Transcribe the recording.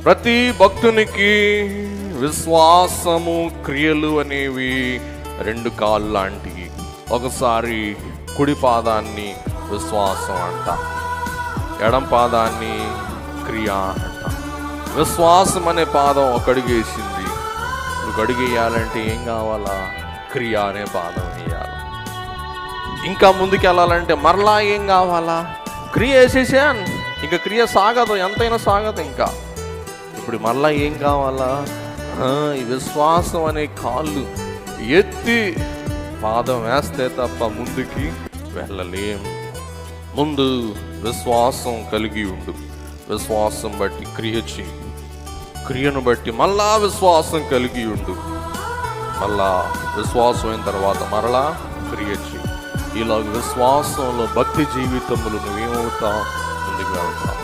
ప్రతి భక్తునికి విశ్వాసము క్రియలు అనేవి రెండు కాళ్ళు లాంటివి. ఒకసారి కుడి పాదాన్ని విశ్వాసం అంట, ఎడం పాదాన్ని క్రియ అంట. విశ్వాసం అనే పాదం ఒక అడుగేసింది. నువ్వు అడుగేయాలంటే ఏం కావాలా? క్రియ అనే పాదం వేయాలి. ఇంకా ముందుకు వెళ్ళాలంటే మరలా ఏం కావాలా? క్రియ వేసేసాను, ఇంకా క్రియ సాగదు, ఎంతైనా సాగదు. ఇంకా ఇప్పుడు మళ్ళా ఏం కావాలా? ఈ విశ్వాసం అనే కాళ్ళు ఎత్తి పాదం వేస్తే తప్ప ముందుకి వెళ్ళలేం. ముందు విశ్వాసం కలిగి ఉండు, విశ్వాసం బట్టి క్రియ చేయి, క్రియను బట్టి మళ్ళా విశ్వాసం కలిగి ఉండు, మళ్ళా విశ్వాసం అయిన తర్వాత మరలా క్రియ చేయి. ఇలాగ విశ్వాసంలో భక్తి జీవితంలో నువ్వేమవుతావు? ముందుకు వెళ్తావు.